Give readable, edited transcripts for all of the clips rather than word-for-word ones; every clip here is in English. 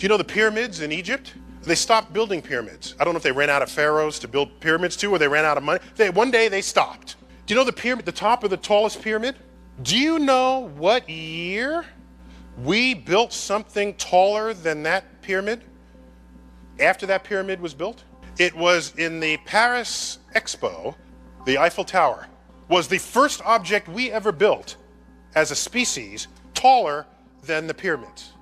Do you know the pyramids in Egypt? They stopped building pyramids. I don't know if they ran out of pharaohs to build pyramids to, or they ran out of money. One day they stopped. Do you know the pyramid, the top of the tallest pyramid? Do you know what year we built something taller than that pyramid after that pyramid was built? It was in the Paris Expo. The Eiffel Tower was the first object we ever built as a species taller than the pyramids.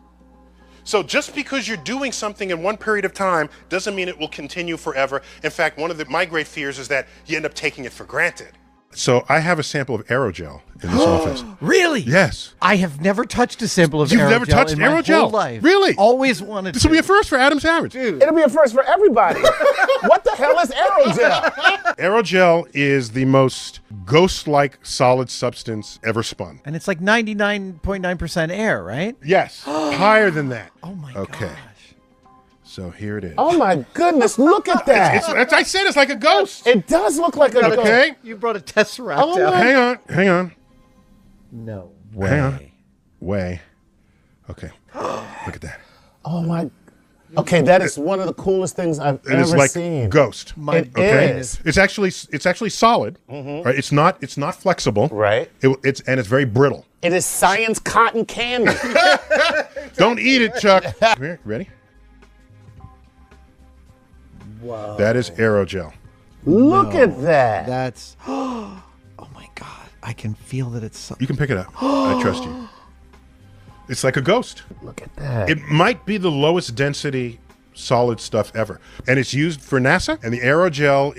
So just because you're doing something in one period of time doesn't mean it will continue forever. In fact, one of my great fears is that you end up taking it for granted. So I have a sample of aerogel in this office. Really? Yes. I have never touched a sample of You've aerogel never touched in aerogel? my whole life. Really? Always wanted This to. will be a first for Adam Savage. Dude. It'll be a first for everybody. What the hell is aerogel? Aerogel is the most ghost-like solid substance ever spun. And it's like 99.9% air, right? Yes. Higher than that. Oh my Okay. gosh. So here it is. Oh my goodness, look at that. I said it's like a ghost. It does look like a ghost. Okay. You brought a Tesseract Oh out. my- Hang on. No Hang on. way. Way. Okay. Look at that. Oh my. Okay, that is one of the coolest things I've It is ever like seen. ghost. It Okay. is. It's actually solid. Right? It's not flexible. Right. It's very brittle. It is science cotton candy. Don't eat it, Chuck. Come here. Ready? Whoa. That is aerogel. Look at that. That's. Oh my God. I can feel that it's. You can pick it up. I trust you. It's like a ghost. Look at that. It might be the lowest density solid stuff ever. And it's used for NASA. And the aerogel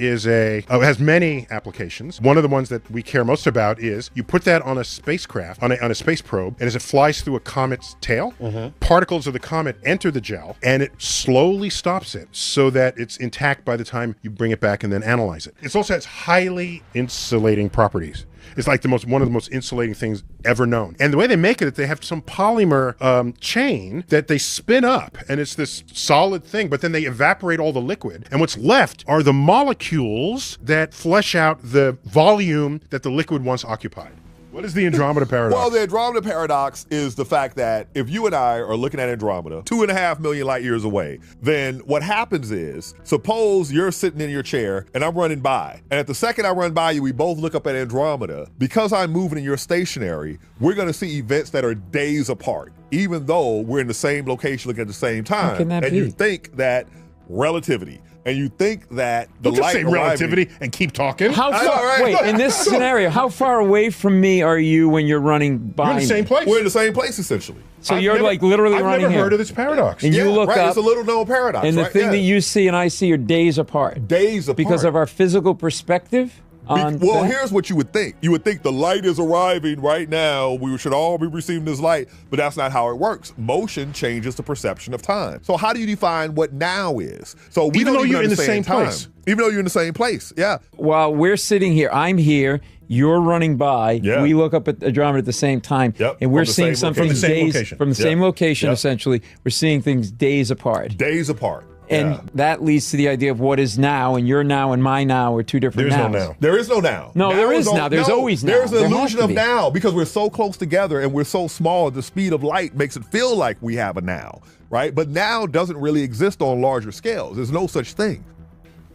has many applications. One of the ones that we care most about is you put that on a spacecraft, on a space probe, and as it flies through a comet's tail, particles of the comet enter the gel, and it slowly stops it so that it's intact by the time you bring it back and then analyze it. It also has highly insulating properties. It's like one of the most insulating things ever known. And the way they make it, they have some polymer chain that they spin up, and it's this solid thing, but then they evaporate all the liquid. And what's left are the molecules that flesh out the volume that the liquid once occupied. What is the Andromeda paradox? Well, the Andromeda paradox is the fact that if you and I are looking at Andromeda 2.5 million light years away, then what happens is, suppose you're sitting in your chair and I'm running by. And at the second I run by you, we both look up at Andromeda. Because I'm moving and you're stationary, we're going to see events that are days apart, even though we're in the same location looking at the same time. How can that and be? you think that relativity. And you think that the Don't just light say relativity and keep talking. How I know, far? right? Wait, in this scenario, how far away from me are you when you're running by? You're in the same place. We're in the same place, essentially. So you're like literally running I've never here. heard of this paradox. And you look right. up, It's a little known paradox. and the right? thing Yeah. that you see and I see are days apart. Days apart. Because of our physical perspective. On Well, that? here's what you would think. You would think the light is arriving right now. We should all be receiving this light, but that's not how it works. Motion changes the perception of time. So how do you define what now is? So we Even don't though even you're in the understand same time. place. Even though you're in the same place, yeah. While we're sitting here, I'm here. You're running by. Yeah. We look up at Andromeda at the same time, Yep, and we're from the seeing same something location. From the same days location. from the Yep. same location. Yep. Essentially, we're seeing things days apart. Days apart. And Yeah. that leads to the idea of what is now, and your now and my now are two different There's no nows. now. There is no now. No, there is is now. There's always now. There's There an has illusion to of be. now because we're so close together and we're so small. The speed of light makes it feel like we have a now, right? But now doesn't really exist on larger scales. There's no such thing.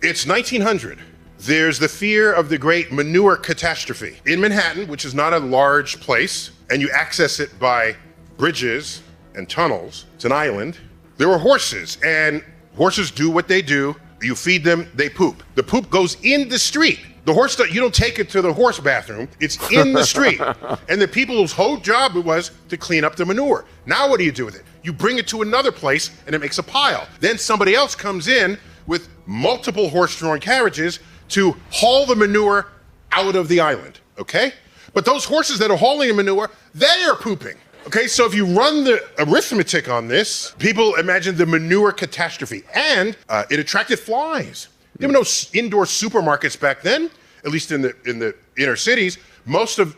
It's 1900. There's the fear of the great manure catastrophe. In Manhattan, which is not a large place, and you access it by bridges and tunnels, it's an island, there were horses, and horses do what they do. You feed them, they poop. The poop goes in the street. The horse, you don't take it to the horse bathroom, it's in the street. And the people's whole job was to clean up the manure. Now what do you do with it? You bring it to another place and it makes a pile. Then somebody else comes in with multiple horse-drawn carriages to haul the manure out of the island, okay? But those horses that are hauling the manure, they are pooping. Okay, so if you run the arithmetic on this, people imagine the manure catastrophe, and it attracted flies. There were no indoor supermarkets back then, at least in the inner cities. Most of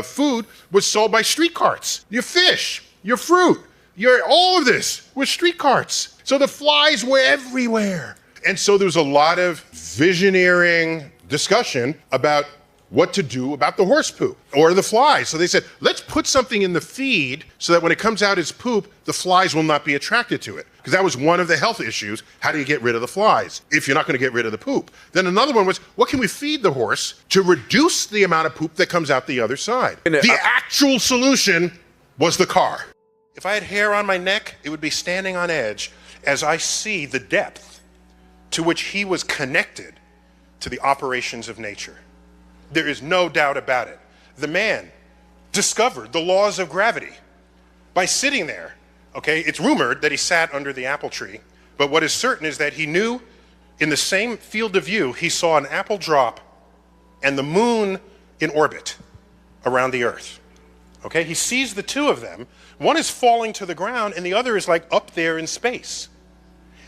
food was sold by street carts. Your fish, your fruit, all of this was street carts. So the flies were everywhere. And so there was a lot of visioneering discussion about what to do about the horse poop or the flies. So they said, let's put something in the feed so that when it comes out as poop, the flies will not be attracted to it. Because that was one of the health issues. How do you get rid of the flies if you're not going to get rid of the poop? Then another one was, what can we feed the horse to reduce the amount of poop that comes out the other side? The actual solution was the car. If I had hair on my neck, it would be standing on edge as I see the depth to which he was connected to the operations of nature. There is no doubt about it. The man discovered the laws of gravity by sitting there. Okay, it's rumored that he sat under the apple tree, but what is certain is that he knew in the same field of view, he saw an apple drop and the moon in orbit around the earth. Okay, he sees the two of them. One is falling to the ground and the other is like up there in space.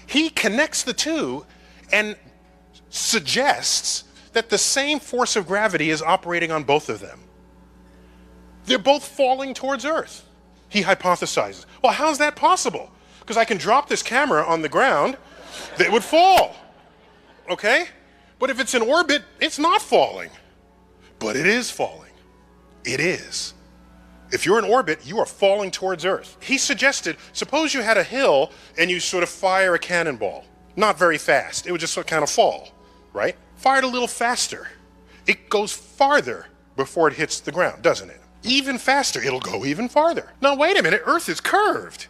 He connects the two and suggests that the same force of gravity is operating on both of them. They're both falling towards Earth. He hypothesizes, well, how's that possible? Because I can drop this camera on the ground, they would fall, okay? But if it's in orbit, it's not falling. But it is falling. It is. If you're in orbit, you are falling towards Earth. He suggested, suppose you had a hill and you sort of fire a cannonball. Not very fast, it would just sort of kind of fall, right? Fire it a little faster. It goes farther before it hits the ground, doesn't it? Even faster, it'll go even farther. Now wait a minute, Earth is curved.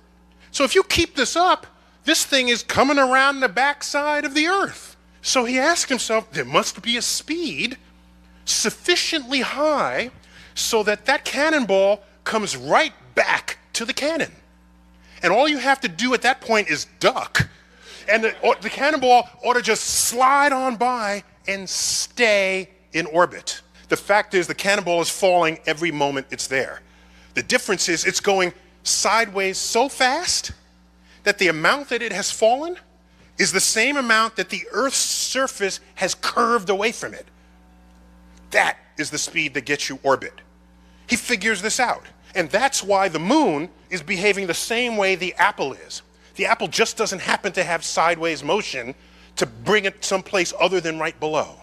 So if you keep this up, this thing is coming around the backside of the Earth. So he asked himself, there must be a speed sufficiently high so that that cannonball comes right back to the cannon. And all you have to do at that point is duck. And the cannonball ought to just slide on by and stay in orbit. The fact is the cannonball is falling every moment it's there. The difference is it's going sideways so fast that the amount that it has fallen is the same amount that the Earth's surface has curved away from it. That is the speed that gets you orbit. He figures this out. And that's why the moon is behaving the same way the apple is. The apple just doesn't happen to have sideways motion to bring it someplace other than right below.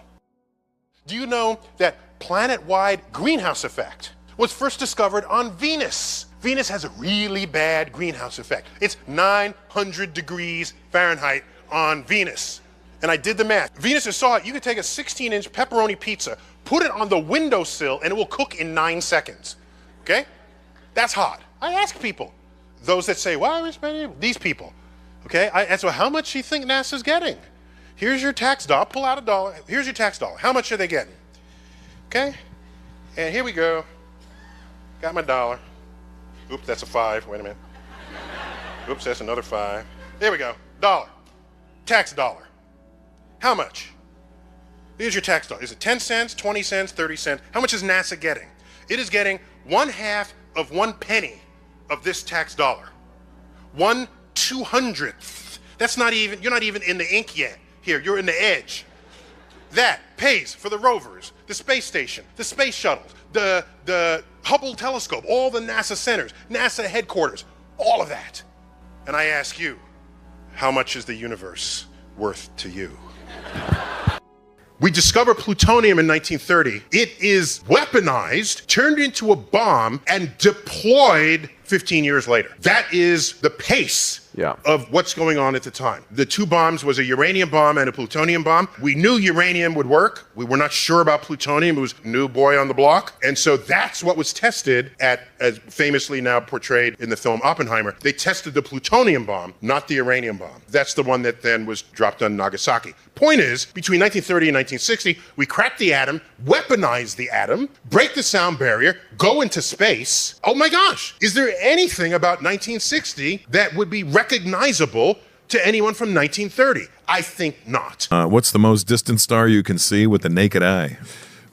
Do you know that planet-wide greenhouse effect was first discovered on Venus? Venus has a really bad greenhouse effect. It's 900 degrees Fahrenheit on Venus. And I did the math. Venus saw it. You could take a 16-inch pepperoni pizza, put it on the windowsill, and it will cook in 9 seconds. Okay? That's hot. I ask people, those that say, well, these people, okay? I ask, well, how much do you think NASA's getting? Here's your tax dollar. Pull out $1. Here's your tax dollar. How much are they getting? Okay? And here we go. Got my dollar. Oops, that's a 5. Wait a minute. Oops, that's another 5. There we go. Dollar. Tax dollar. How much? Here's your tax dollar. Is it 10 cents, 20 cents, 30 cents? How much is NASA getting? It is getting 1/2 of 1 penny of this tax dollar. 1/200th. That's not even, you're not even in the ink yet. Here, you're in the edge. That pays for the rovers, the space station, the space shuttles, the Hubble telescope, all the NASA centers, NASA headquarters, all of that. And I ask you, how much is the universe worth to you? We discover plutonium in 1930. It is weaponized, turned into a bomb, and deployed 15 years later. That is the pace of what's going on at the time. The 2 bombs was a uranium bomb and a plutonium bomb. We knew uranium would work. We were not sure about plutonium. It was a new boy on the block. And so that's what was tested at, as famously now portrayed in the film Oppenheimer. They tested the plutonium bomb, not the uranium bomb. That's the one that then was dropped on Nagasaki. Point is, between 1930 and 1960, we cracked the atom, weaponized the atom, break the sound barrier, go into space. Oh my gosh, is there anything about 1960 that would be recognizable to anyone from 1930? I think not. What's the most distant star you can see with the naked eye?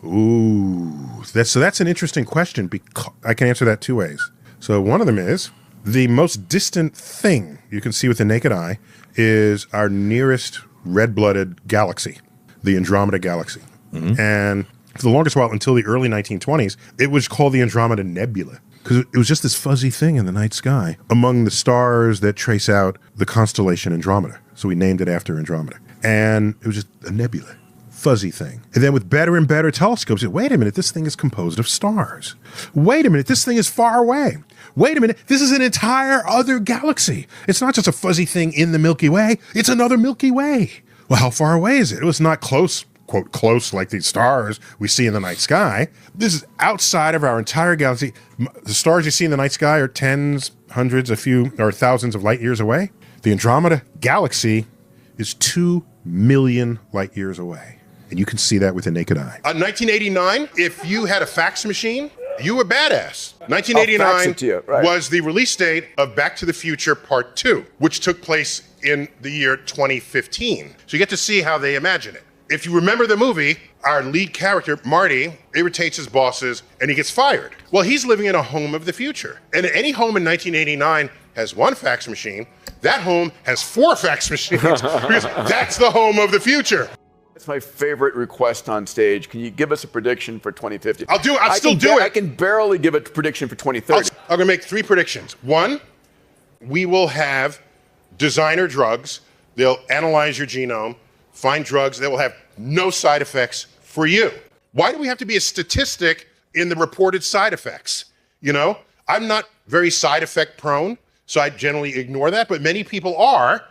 Ooh, that's an interesting question. Because I can answer that 2 ways. So one of them is, the most distant thing you can see with the naked eye is our nearest red-blooded galaxy, the Andromeda Galaxy. Mm-hmm. And for the longest while, until the early 1920s, it was called the Andromeda Nebula, because it was just this fuzzy thing in the night sky among the stars that trace out the constellation Andromeda. So we named it after Andromeda. And it was just a nebula, fuzzy thing. And then with better and better telescopes, wait a minute, this thing is composed of stars. Wait a minute, this thing is far away. Wait a minute, this is an entire other galaxy. It's not just a fuzzy thing in the Milky Way, it's another Milky Way. Well, how far away is it? It was not close, quote, close like these stars we see in the night sky. This is outside of our entire galaxy. The stars you see in the night sky are tens, hundreds, a few, or thousands of light years away. The Andromeda galaxy is 2 million light years away. And you can see that with the naked eye. 1989, if you had a fax machine, you were badass. 1989 was the release date of Back to the Future Part 2, which took place in the year 2015. So you get to see how they imagine it. If you remember the movie, our lead character, Marty, irritates his bosses and he gets fired. Well, he's living in a home of the future. And any home in 1989 has one fax machine. That home has 4 fax machines because that's the home of the future. That's my favorite request on stage. Can you give us a prediction for 2050? I'll still do it. I can barely give a prediction for 2030. I'm gonna make 3 predictions. 1, we will have designer drugs. They'll analyze your genome, find drugs that will have no side effects for you. Why do we have to be a statistic in the reported side effects? You know, I'm not very side effect prone, so I generally ignore that, but many people are.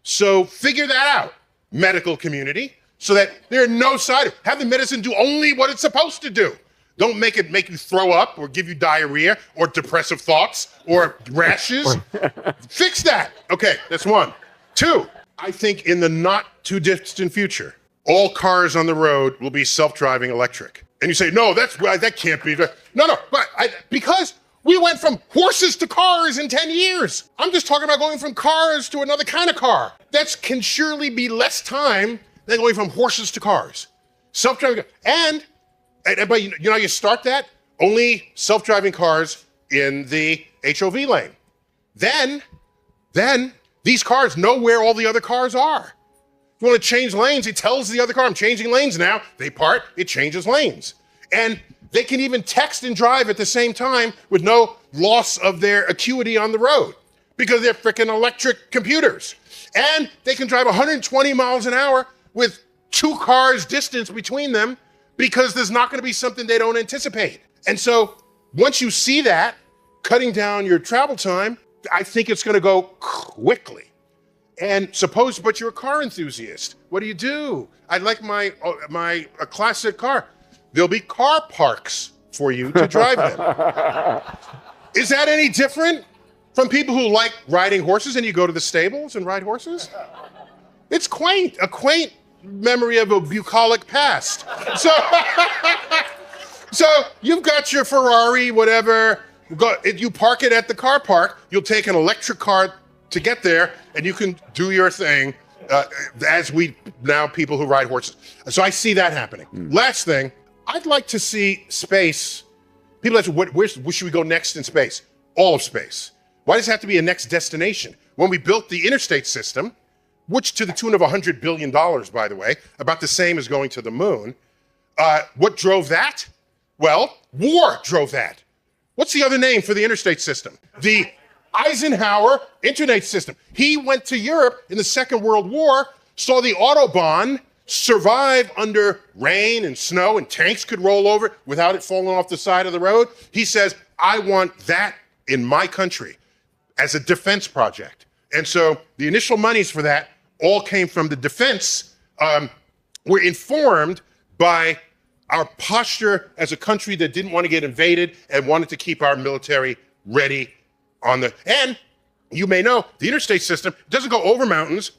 So figure that out, medical community, so that there are no side effects. Have the medicine do only what it's supposed to do. Don't make it make you throw up or give you diarrhea or depressive thoughts or rashes. Fix that. Okay, that's 1. 2, I think in the not too distant future, all cars on the road will be self-driving electric. And you say, no, that can't be. No, because we went from horses to cars in 10 years. I'm just talking about going from cars to another kind of car. That can surely be less time than going from horses to cars. Self-driving, but you know, you start that, only self-driving cars in the HOV lane. Then these cars know where all the other cars are. If you want to change lanes, it tells the other car, I'm changing lanes now. They part, it changes lanes. And they can even text and drive at the same time with no loss of their acuity on the road because they're freaking electric computers. And they can drive 120 miles an hour with 2 cars distance between them because there's not going to be something they don't anticipate. And so once you see that, cutting down your travel time, I think it's going to go quickly. And but you're a car enthusiast. What do? I'd like a classic car. There'll be car parks for you to drive them. Is that any different from people who like riding horses and you go to the stables and ride horses? It's quaint, a quaint memory of a bucolic past. So you've got your Ferrari, whatever. You park it at the car park. You'll take an electric car to get there, and you can do your thing as people who ride horses. So I see that happening. Last thing, I'd like to see space. People ask, where should we go next in space? All of space. Why does it have to be a next destination? When we built the interstate system, which to the tune of $100 billion, by the way, about the same as going to the moon, what drove that? Well, war drove that. What's the other name for the interstate system? The Eisenhower Internet System. He went to Europe in the Second World War, saw the Autobahn survive under rain and snow, and tanks could roll over without it falling off the side of the road. He says, I want that in my country as a defense project. And so the initial monies for that all came from the defense. Were informed by our posture as a country that didn't want to get invaded and wanted to keep our military ready and you may know, the interstate system doesn't go over mountains,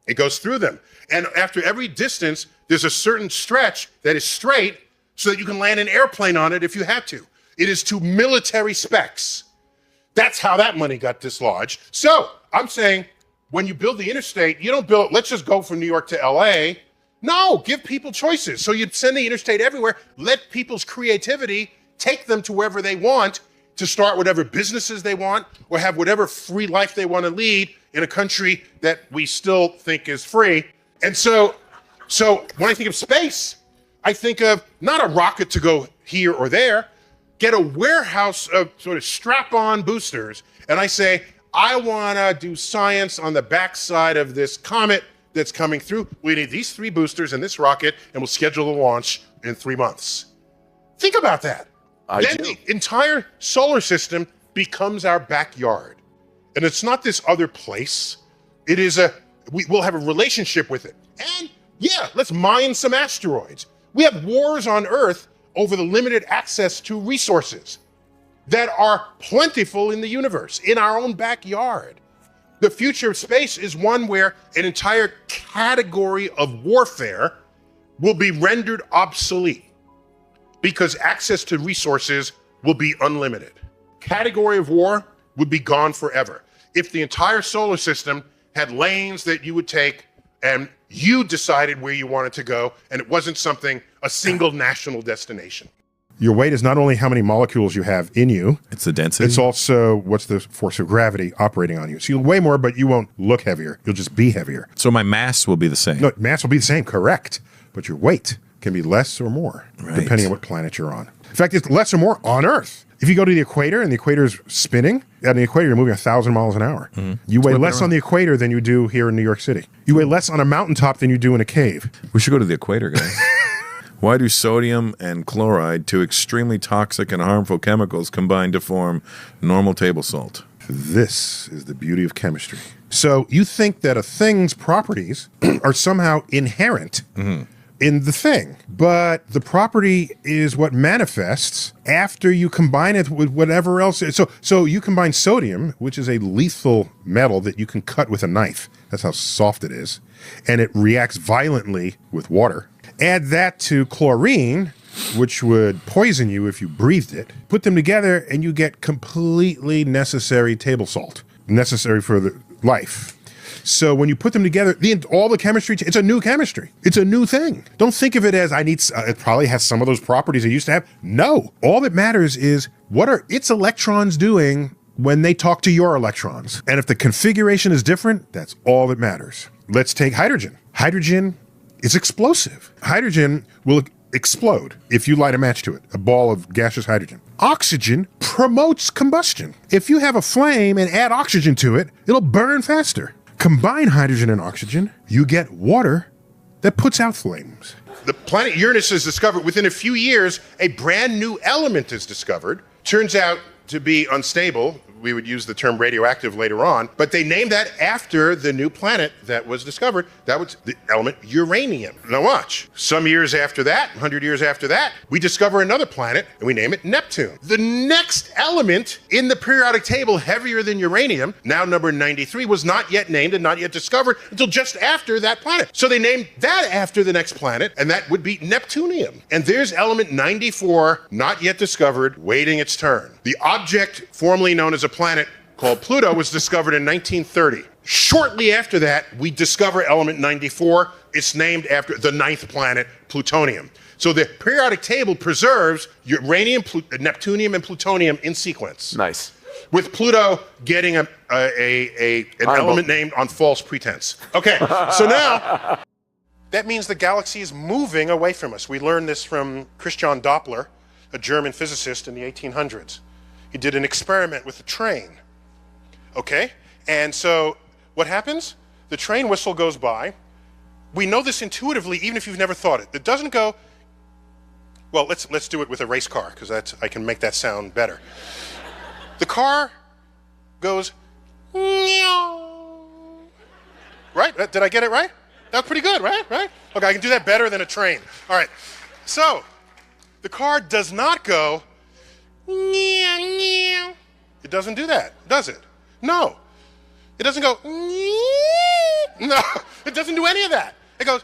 it goes through them. And after every distance, there's a certain stretch that is straight so that you can land an airplane on it if you had to. It is to military specs. That's how that money got dislodged. So I'm saying, when you build the interstate, you don't build, let's just go from New York to LA. No, give people choices. So you send the interstate everywhere, let people's creativity take them to wherever they want to start whatever businesses they want or have whatever free life they want to lead in a country that we still think is free. And so when I think of space, I think of not a rocket to go here or there, get a warehouse of sort of strap-on boosters, and I say, I want to do science on the backside of this comet that's coming through. We need these 3 boosters and this rocket, and we'll schedule the launch in 3 months. Think about that. Then the entire solar system becomes our backyard. And it's not this other place. It is we'll have a relationship with it. And yeah, let's mine some asteroids. We have wars on Earth over the limited access to resources that are plentiful in the universe, in our own backyard. The future of space is one where an entire category of warfare will be rendered obsolete because access to resources will be unlimited. Category of war would be gone forever. If the entire solar system had lanes that you would take and you decided where you wanted to go, and it wasn't a single national destination. Your weight is not only how many molecules you have in you, It's the density. it's also what's the force of gravity operating on you. So you'll weigh more, but you won't look heavier. You'll just be heavier. So my mass will be the same. No, mass will be the same, correct. But your weight can be less or more, Right. depending on what planet you're on. In fact, it's less or more on Earth. If you go to the equator and the equator is spinning, at the equator you're moving 1,000 miles an hour. You weigh less on the equator than you do here in New York City. You weigh less on a mountaintop than you do in a cave. We should go to the equator, guys. Why do sodium and chloride, 2 extremely toxic and harmful chemicals, combine to form normal table salt? This is the beauty of chemistry. So you think that a thing's properties are somehow inherent in the thing, but the property is what manifests after you combine it with whatever else. So you combine sodium, which is a lethal metal that you can cut with a knife. That's how soft it is. And it reacts violently with water. Add that to chlorine, which would poison you if you breathed it. Put them together and you get completely necessary table salt, necessary for the life. So when you put them together, all the chemistry, it's a new chemistry. It's a new thing. Don't think of it as it probably has some of those properties it used to have. No, all that matters is what are its electrons doing when they talk to your electrons. And if the configuration is different, that's all that matters. Let's take hydrogen. Hydrogen is explosive. Hydrogen will explode if you light a match to it, a ball of gaseous hydrogen. Oxygen promotes combustion. If you have a flame and add oxygen to it, it'll burn faster. Combine hydrogen and oxygen, you get water that puts out flames. The planet Uranus is discovered. Within a few years, a brand new element is discovered. Turns out to be unstable. We would use the term radioactive later on, but they named that after the new planet that was discovered. That was the element uranium. Now watch. Some years after that, 100 years after that, we discover another planet and we name it Neptune. The next element in the periodic table heavier than uranium, now number 93, was not yet named and not yet discovered until just after that planet. So they named that after the next planet, and that would be Neptunium. And there's element 94, not yet discovered, waiting its turn. The object formerly known as a planet called Pluto was discovered in 1930. Shortly after that, we discover element 94. It's named after the 9th planet, Plutonium. So the periodic table preserves uranium, Neptunium, and plutonium in sequence. Nice. With Pluto getting an element named on false pretense. Okay, so now that means the galaxy is moving away from us. We learned this from Christian Doppler, a German physicist in the 1800s. He did an experiment with a train, okay? And so what happens? The train whistle goes by. We know this intuitively, even if you've never thought it. It doesn't go, well, let's do it with a race car, because I can make that sound better. The car goes, meow. Right? Did I get it right? That was pretty good, right? Okay, I can do that better than a train. All right, so the car does not go, it doesn't do that, does it? No. It doesn't go, no, it doesn't do any of that. It goes,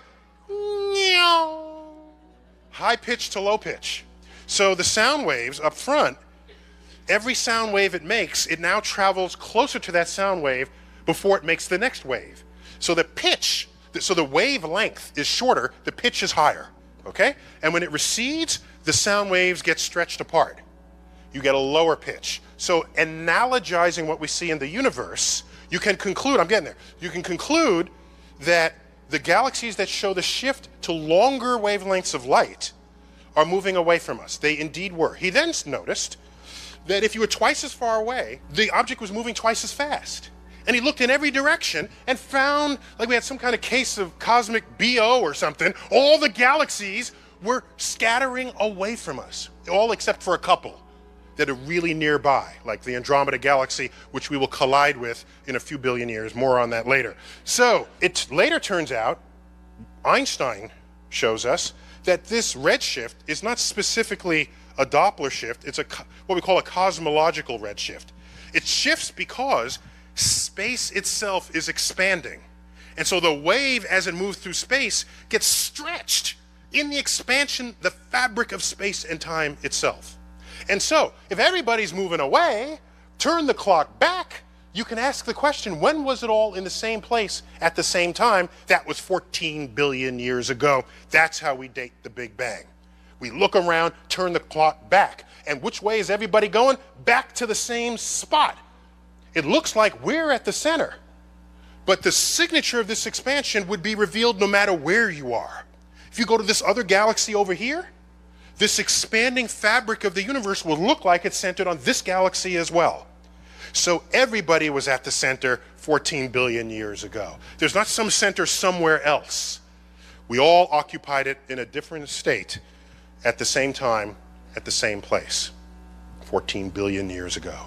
high pitch to low pitch. So the sound waves up front, every sound wave it makes, it now travels closer to that sound wave before it makes the next wave. So the pitch, so the wavelength is shorter, the pitch is higher, okay? And when it recedes, the sound waves get stretched apart. You get a lower pitch. So analogizing what we see in the universe, you can conclude, I'm getting there, you can conclude that the galaxies that show the shift to longer wavelengths of light are moving away from us. They indeed were. He then noticed that if you were twice as far away, the object was moving twice as fast. And he looked in every direction and found, like we had some kind of case of cosmic BO or something, all the galaxies were scattering away from us, all except for a couple that are really nearby, like the Andromeda Galaxy, which we will collide with in a few billion years. More on that later. So it later turns out, Einstein shows us that this redshift is not specifically a Doppler shift, it's what we call a cosmological redshift. It shifts because space itself is expanding. And so the wave, as it moves through space, gets stretched in the expansion, the fabric of space and time itself. And so, if everybody's moving away, turn the clock back, you can ask the question, when was it all in the same place at the same time? That was 14 billion years ago. That's how we date the Big Bang. We look around, turn the clock back. And which way is everybody going? Back to the same spot. It looks like we're at the center. But the signature of this expansion would be revealed no matter where you are. If you go to this other galaxy over here, this expanding fabric of the universe will look like it's centered on this galaxy as well. So everybody was at the center 14 billion years ago. There's not some center somewhere else. We all occupied it in a different state at the same time, at the same place, 14 billion years ago.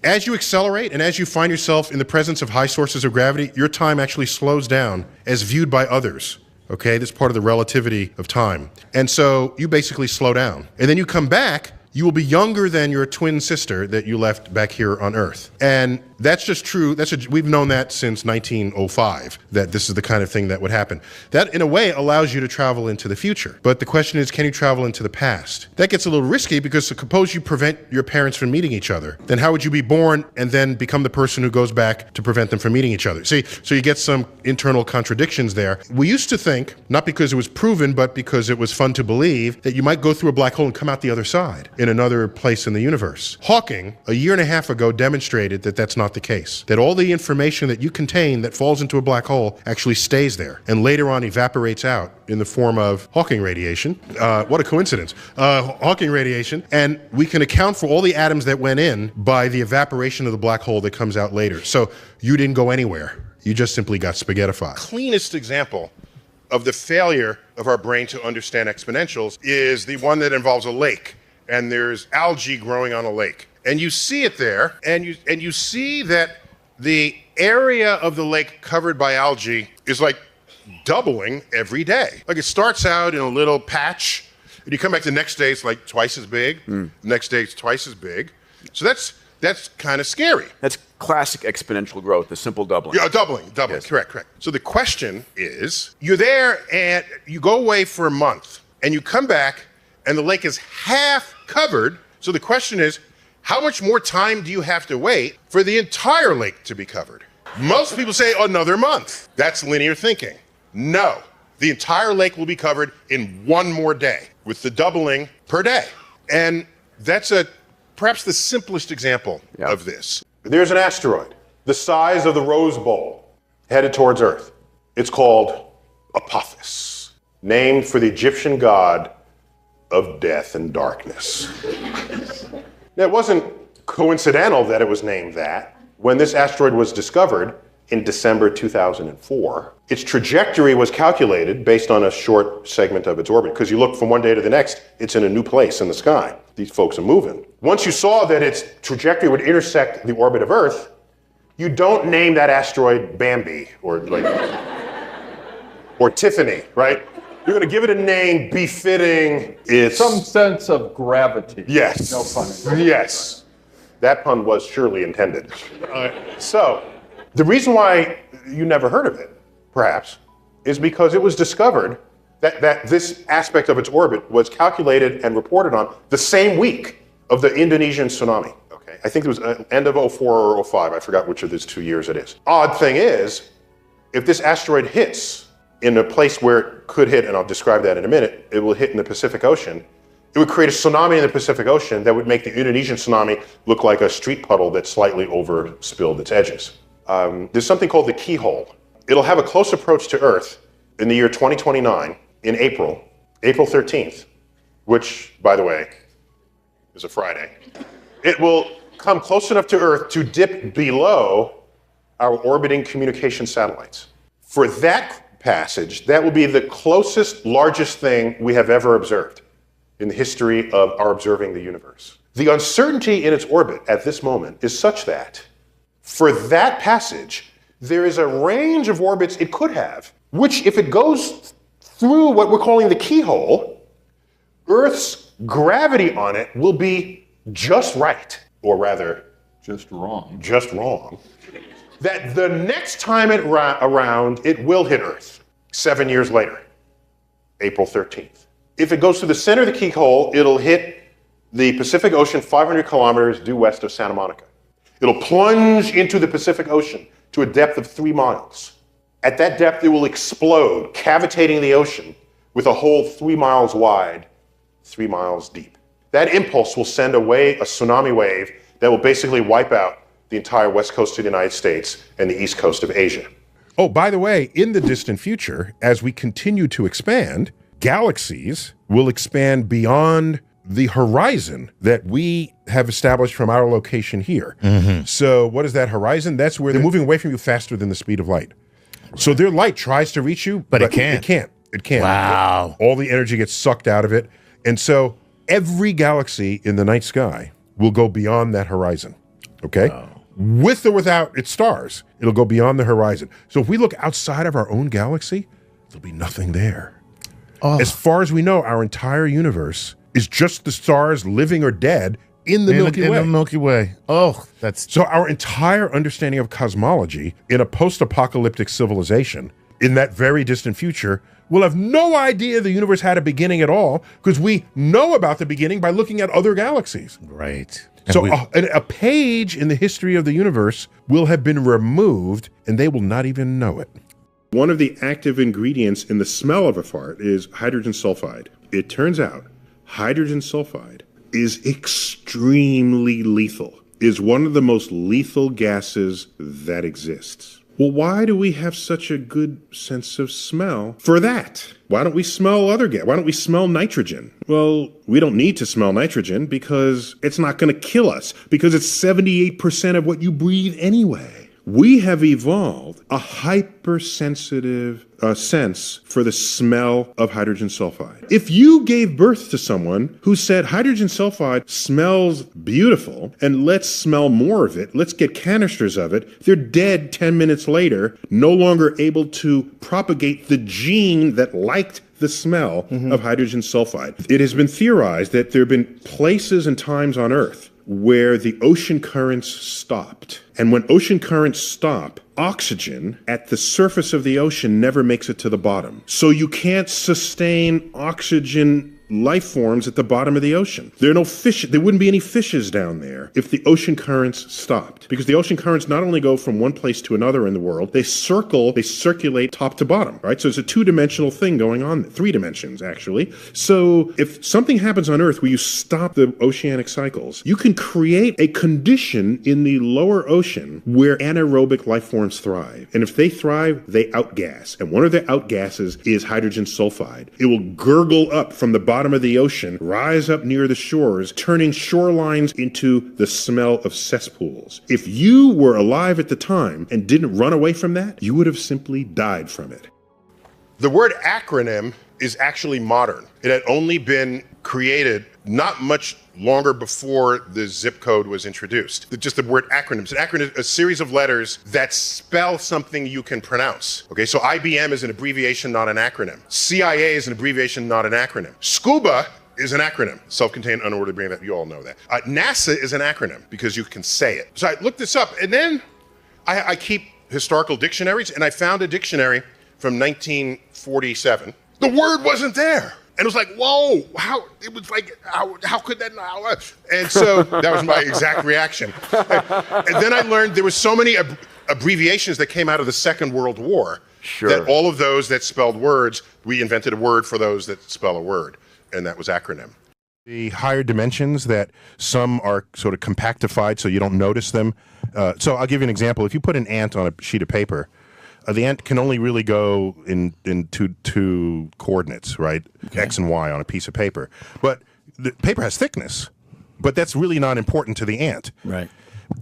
As you accelerate and as you find yourself in the presence of high sources of gravity, your time actually slows down as viewed by others. Okay, this is part of the relativity of time. And so you basically slow down. And then you come back, you will be younger than your twin sister that you left back here on Earth. And that's just true. We've known that since 1905, that this is the kind of thing that would happen. That, in a way, allows you to travel into the future. But the question is, can you travel into the past? That gets a little risky because suppose you prevent your parents from meeting each other. Then how would you be born and then become the person who goes back to prevent them from meeting each other? See, so you get some internal contradictions there. We used to think, not because it was proven, but because it was fun to believe, that you might go through a black hole and come out the other side in another place in the universe. Hawking, a year and a half ago, demonstrated that that's not the case. That all the information that you contain that falls into a black hole actually stays there and later on evaporates out in the form of Hawking radiation. What a coincidence. Hawking radiation. And we can account for all the atoms that went in by the evaporation of the black hole that comes out later. So you didn't go anywhere. You just simply got spaghettified. Cleanest example of the failure of our brain to understand exponentials is the one that involves a lake. And there's algae growing on a lake. And you see it there, and you see that the area of the lake covered by algae is like doubling every day. Like it starts out in a little patch, and you come back the next day, it's like twice as big. The next day, it's twice as big. So that's kind of scary. That's classic exponential growth, the simple doubling. Yeah, doubling, yes. Correct. So the question is, you're there and you go away for a month, and you come back, and the lake is half covered. So the question is, how much more time do you have to wait for the entire lake to be covered? Most people say another month. That's linear thinking. No, the entire lake will be covered in one more day with the doubling per day. And that's perhaps the simplest example of this. There's an asteroid the size of the Rose Bowl headed towards Earth. It's called Apophis, named for the Egyptian god of death and darkness. Now, it wasn't coincidental that it was named that. When this asteroid was discovered in December 2004, its trajectory was calculated based on a short segment of its orbit. Because you look from one day to the next, it's in a new place in the sky. These folks are moving. Once you saw that its trajectory would intersect the orbit of Earth, you don't name that asteroid Bambi or or Tiffany, right? You're going to give it a name befitting its... Some sense of gravity. Yes. No pun intended. Yes. That pun was surely intended. So, the reason why you never heard of it, perhaps, is because it was discovered that this aspect of its orbit was calculated and reported on the same week of the Indonesian tsunami. Okay. I think it was end of 04 or 05. I forgot which of these 2 years it is. Odd thing is, if this asteroid hits in a place where it could hit, and I'll describe that in a minute, it will hit in the Pacific Ocean. It would create a tsunami in the Pacific Ocean that would make the Indonesian tsunami look like a street puddle that slightly overspilled its edges. There's something called the keyhole. It'll have a close approach to Earth in the year 2029, in April 13th, which, by the way, is a Friday. It will come close enough to Earth to dip below our orbiting communication satellites. For that passage, that will be the closest, largest thing we have ever observed in the history of our observing the universe. The uncertainty in its orbit at this moment is such that for that passage, there is a range of orbits it could have, which if it goes through what we're calling the keyhole, Earth's gravity on it will be just right, or rather, Just wrong. just wrong, that the next time around, it will hit Earth 7 years later, April 13th. If it goes through the center of the keyhole, it'll hit the Pacific Ocean 500 kilometers due west of Santa Monica. It'll plunge into the Pacific Ocean to a depth of 3 miles. At that depth, it will explode, cavitating the ocean with a hole 3 miles wide, 3 miles deep. That impulse will send a tsunami wave that will basically wipe out the entire west coast of the United States and the east coast of Asia. Oh, by the way, in the distant future, as we continue to expand, galaxies will expand beyond the horizon that we have established from our location here. So what is that horizon? That's where they're moving away from you faster than the speed of light. So their light tries to reach you, but it can't. It can't. Wow. All the energy gets sucked out of it. And so every galaxy in the night sky will go beyond that horizon, okay? With or without its stars, it'll go beyond the horizon. So if we look outside of our own galaxy, there'll be nothing there. As far as we know, our entire universe is just the stars, living or dead, in the Milky Way. In the Milky Way. Oh, that's... So our entire understanding of cosmology in a post-apocalyptic civilization in that very distant future will have no idea the universe had a beginning at all, because we know about the beginning by looking at other galaxies. Right. So a page in the history of the universe will have been removed, and they will not even know it. One of the active ingredients in the smell of a fart is hydrogen sulfide. It turns out hydrogen sulfide is extremely lethal, is one of the most lethal gases that exists. Well, why do we have such a good sense of smell for that? Why don't we smell other gas? Why don't we smell nitrogen? Well, we don't need to smell nitrogen because it's not going to kill us, because it's 78% of what you breathe anyway. We have evolved a hypersensitive sense for the smell of hydrogen sulfide. If you gave birth to someone who said hydrogen sulfide smells beautiful and let's smell more of it, let's get canisters of it, they're dead 10 minutes later, no longer able to propagate the gene that liked the smell of hydrogen sulfide. It has been theorized that there have been places and times on Earth where the ocean currents stopped. And when ocean currents stop, oxygen at the surface of the ocean never makes it to the bottom. So you can't sustain oxygen life forms at the bottom of the ocean. There are no fish. There wouldn't be any fishes down there if the ocean currents stopped, because the ocean currents not only go from one place to another in the world, they circulate top to bottom, right? So it's a two-dimensional thing going on, 3 dimensions actually. So if something happens on Earth where you stop the oceanic cycles, you can create a condition in the lower ocean where anaerobic life forms thrive. And if they thrive, they outgas. And one of their outgases is hydrogen sulfide. It will gurgle up from the bottom of the ocean, rise up near the shores, turning shorelines into the smell of cesspools. If you were alive at the time and didn't run away from that, you would have simply died from it. The word acronym is actually modern. It had only been created not much longer before the zip code was introduced. Just the word acronyms. An acronym is a series of letters that spell something you can pronounce. Okay, so IBM is an abbreviation, not an acronym. CIA is an abbreviation, not an acronym. SCUBA is an acronym, self-contained unordered brain. You all know that. NASA is an acronym because you can say it. So I looked this up, and then I keep historical dictionaries, and I found a dictionary from 1947. The word wasn't there. And it was like, whoa, how could that not? And so that was my exact reaction. And then I learned there were so many abbreviations that came out of the Second World War that all of those that spelled words, we invented a word for those that spell a word, and that was acronym. The higher dimensions that some are sort of compactified so you don't notice them. So I'll give you an example. If you put an ant on a sheet of paper, the ant can only really go in two coordinates, right? Okay. X and Y on a piece of paper. But the paper has thickness, but that's really not important to the ant. Right.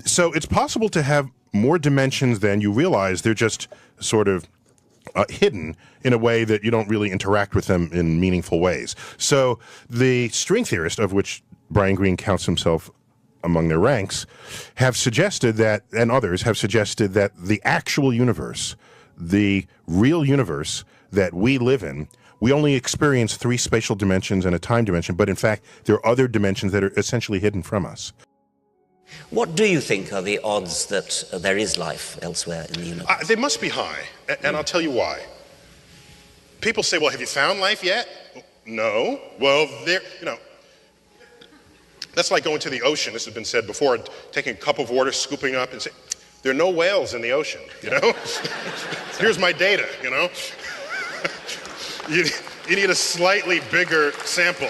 So it's possible to have more dimensions than you realize. They're just sort of hidden in a way that you don't really interact with them in meaningful ways. So the string theorists, of which Brian Greene counts himself among their ranks, have suggested that, and others have suggested that the actual universe, the real universe that we live in, we only experience 3 spatial dimensions and a time dimension, but in fact, there are other dimensions that are essentially hidden from us. What do you think are the odds that there is life elsewhere in the universe? They must be high, and I'll tell you why. People say, well, have you found life yet? No. Well, that's like going to the ocean, this has been said before, taking a cup of water, scooping up and saying, there are no whales in the ocean, you know? Here's my data, you know? You need a slightly bigger sample.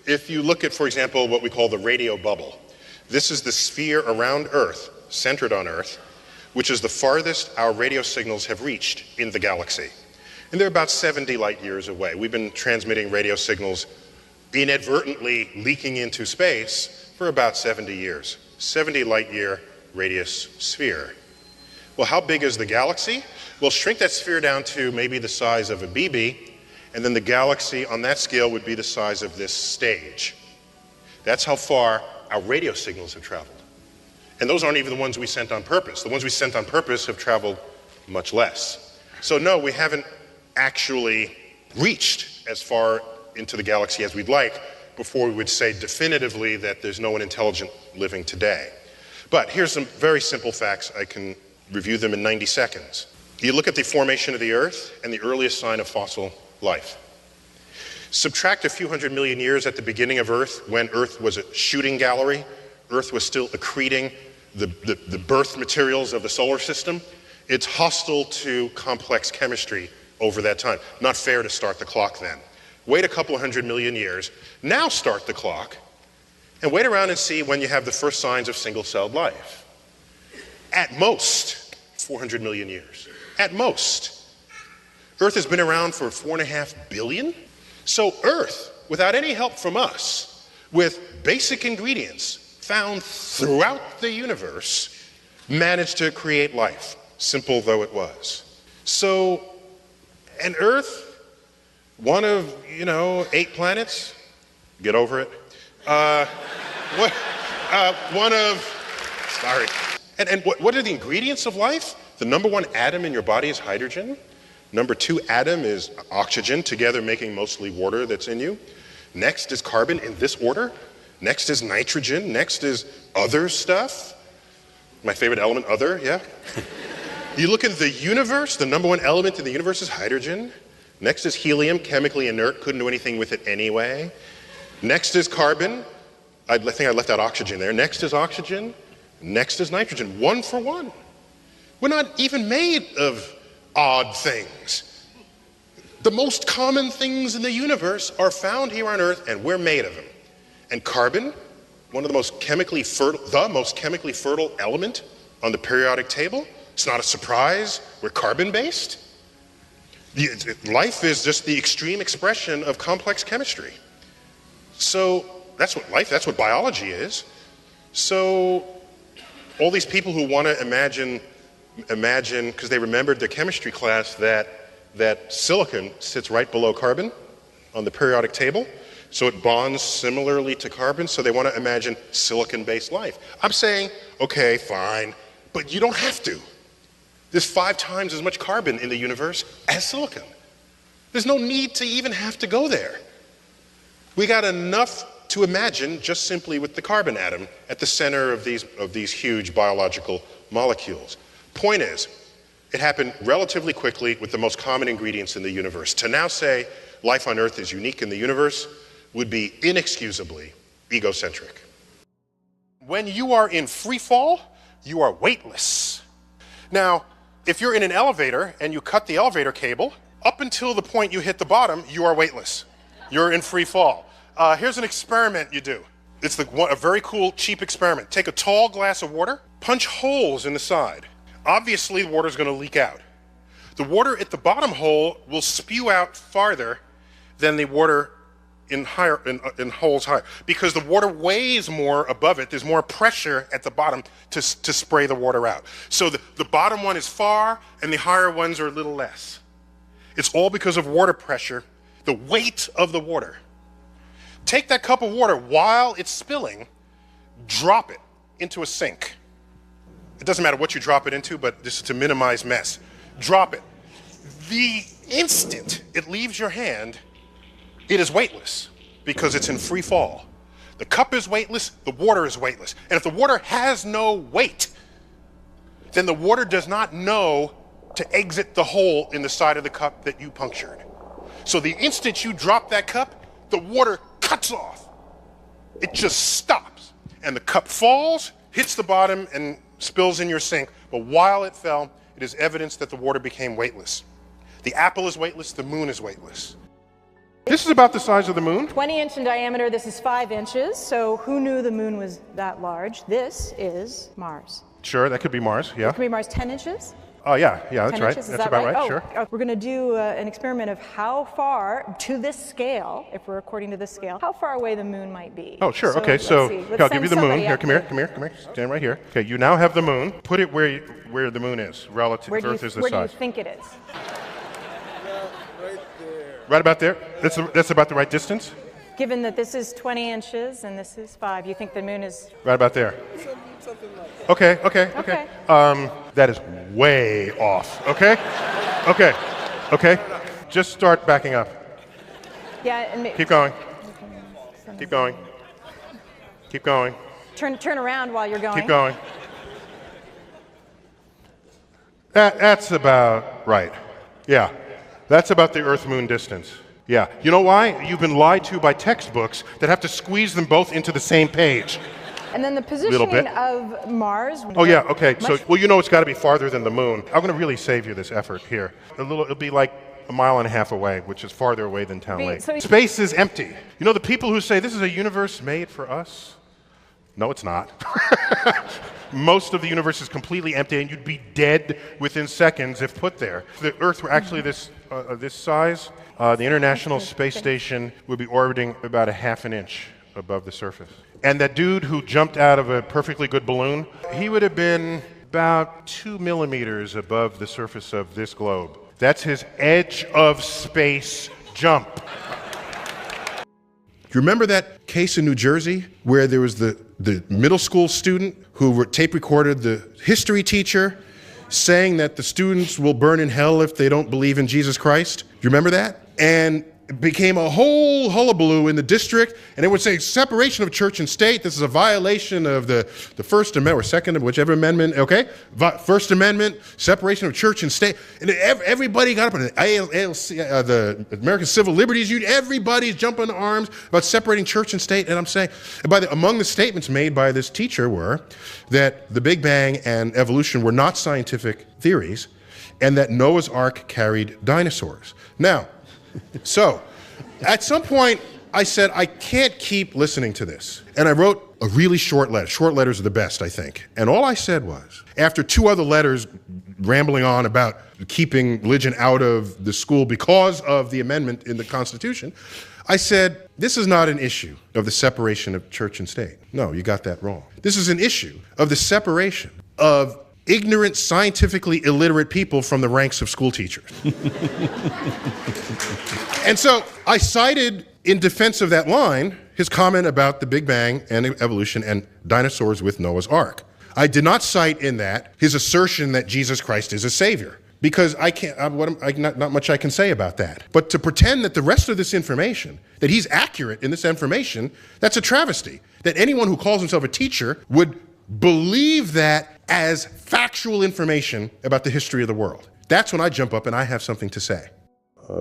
If you look at, for example, what we call the radio bubble, this is the sphere around Earth, centered on Earth, which is the farthest our radio signals have reached in the galaxy. And they're about 70 light years away. We've been transmitting radio signals inadvertently leaking into space for about 70 years. 70 light year radius sphere. Well, how big is the galaxy? We'll shrink that sphere down to maybe the size of a BB, and then the galaxy on that scale would be the size of this stage. That's how far our radio signals have traveled. And those aren't even the ones we sent on purpose. The ones we sent on purpose have traveled much less. So no, we haven't actually reached as far into the galaxy as we'd like before we would say definitively that there's no one intelligent living today. But here's some very simple facts. I can review them in 90 seconds. You look at the formation of the Earth and the earliest sign of fossil life. Subtract a few hundred million years at the beginning of Earth, when Earth was a shooting gallery. Earth was still accreting the birth materials of the solar system. It's hostile to complex chemistry over that time. Not fair to start the clock then. Wait a couple of 100 million years, now start the clock, and wait around and see when you have the first signs of single-celled life. At most, 400 million years. At most. Earth has been around for 4.5 billion. So Earth, without any help from us, with basic ingredients found throughout the universe, managed to create life, simple though it was. So, and Earth, one of, 8 planets, get over it. One of, sorry. And what are the ingredients of life? The number 1 atom in your body is hydrogen. Number 2 atom is oxygen, together making mostly water that's in you. Next is carbon in this order. Next is nitrogen. Next is other stuff. My favorite element, other, yeah. You look at the universe, the number 1 element in the universe is hydrogen. Next is helium, chemically inert, couldn't do anything with it anyway. Next is carbon. I think I left out oxygen there. Next is oxygen. Next is nitrogen, 1 for 1. We're not even made of odd things. The most common things in the universe are found here on Earth, and we're made of them. And carbon, one of the most chemically fertile element on the periodic table. It's not a surprise, we're carbon-based. Life is just the extreme expression of complex chemistry. So that's what biology is. So all these people who want to imagine, because they remembered their chemistry class, that silicon sits right below carbon on the periodic table. So it bonds similarly to carbon, so they want to imagine silicon-based life. I'm saying, okay, fine, but you don't have to. There's 5 times as much carbon in the universe as silicon. There's no need to even have to go there. We got enough to imagine just simply with the carbon atom at the center of these huge biological molecules. Point is, it happened relatively quickly with the most common ingredients in the universe. To now say life on Earth is unique in the universe would be inexcusably egocentric. When you are in free fall, you are weightless. Now, if you're in an elevator and you cut the elevator cable, up until the point you hit the bottom, you are weightless. You're in free fall. Here's an experiment you do. It's a very cool, cheap experiment. Take a tall glass of water, punch holes in the side. Obviously, the water's going to leak out. The water at the bottom hole will spew out farther than the water in holes higher because the water weighs more above it. There's more pressure at the bottom to spray the water out. So the bottom one is far and the higher ones are a little less. It's all because of water pressure, the weight of the water. Take that cup of water while it's spilling, drop it into a sink. It doesn't matter what you drop it into, but this is to minimize mess. Drop it. The instant it leaves your hand, it is weightless because it's in free fall. The cup is weightless, the water is weightless. And if the water has no weight, then the water does not know to exit the hole in the side of the cup that you punctured. So the instant you drop that cup, the water cuts off. It just stops. And the cup falls, hits the bottom, and spills in your sink. But while it fell, it is evidence that the water became weightless. The apple is weightless, the moon is weightless. This is about the size of the moon. 20-inch in diameter, this is 5 inches. So who knew the moon was that large? This is Mars. Sure, that could be Mars, yeah. It could be Mars, 10 inches? Oh, yeah, that's 10 right. inches, That's about right, sure. We're going to do an experiment of how far, to this scale, if we're according to this scale, how far away the moon might be. Oh, sure, So, okay, so I'll give you the moon. Here, up come here. Stand right here. Okay, you now have the moon. Put it where the moon is, relative Where to Earth is the where size. do you think it is? Right about there? That's about the right distance? Given that this is 20 inches and this is 5, you think the moon is... Right about there. Okay. That is way off, okay? Okay. Just start backing up. Yeah, and Keep going. Keep going. Turn around while you're going. Keep going. That's about right. Yeah. That's about the Earth-Moon distance. Yeah. You know why? You've been lied to by textbooks that have to squeeze them both into the same page. And then the positioning of Mars. Oh, yeah, okay. So, well, you know it's got to be farther than the moon. I'm going to really save you this effort here. It'll be like a mile and a half away, which is farther away than Town Lake. Space is empty. You know the people who say this is a universe made for us? No, it's not. Most of the universe is completely empty, and you'd be dead within seconds if put there. If the Earth were actually this size, the International Space Station would be orbiting about a half an inch above the surface. And that dude who jumped out of a perfectly good balloon, he would have been about 2 millimeters above the surface of this globe. That's his edge of space jump. Do you remember that case in New Jersey where there was the middle school student who tape recorded the history teacher saying that the students will burn in hell if they don't believe in Jesus Christ? Do you remember that? And it became a whole hullabaloo in the district, and it would say separation of church and state. This is a violation of the First Amendment, or Second, whichever amendment, okay? First Amendment, separation of church and state. And everybody got up on the ALC, the American Civil Liberties Union, everybody's jumping arms about separating church and state. And I'm saying, among the statements made by this teacher were that the Big Bang and evolution were not scientific theories, and that Noah's Ark carried dinosaurs. Now, so, at some point, I said, I can't keep listening to this. And I wrote a really short letter. Short letters are the best, I think. And all I said was, after 2 other letters rambling on about keeping religion out of the school because of the amendment in the Constitution, I said, this is not an issue of the separation of church and state. No, you got that wrong. This is an issue of the separation of ignorant, scientifically illiterate people from the ranks of school teachers. And so I cited, in defense of that line, his comment about the Big Bang and evolution and dinosaurs with Noah's Ark. I did not cite in that his assertion that Jesus Christ is a savior, because not much I can say about that. But to pretend that the rest of this information, that he's accurate in this information, that's a travesty. That anyone who calls himself a teacher would believe that as factual information about the history of the world. That's when I jump up and I have something to say.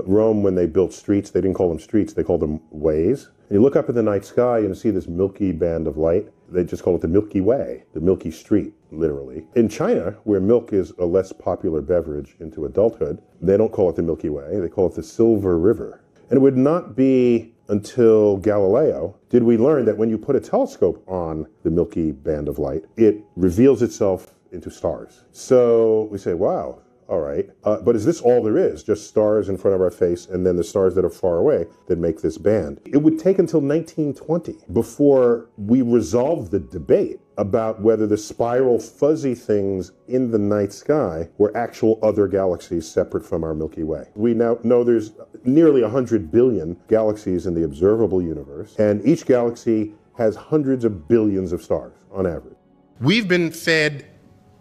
Rome, when they built streets, they didn't call them streets, they called them ways. And you look up at the night sky and you see this milky band of light. They just call it the Milky Way, the Milky Street, literally. In China, where milk is a less popular beverage into adulthood, they don't call it the Milky Way, they call it the Silver River. And it would not be until Galileo did we learn that when you put a telescope on the milky band of light, it reveals itself into stars. So we say, wow, all right. But is this all there is? Just stars in front of our face and then the stars that are far away that make this band? It would take until 1920 before we resolved the debate about whether the spiral fuzzy things in the night sky were actual other galaxies separate from our Milky Way. We now know there's nearly 100 billion galaxies in the observable universe, and each galaxy has hundreds of billions of stars on average. We've been fed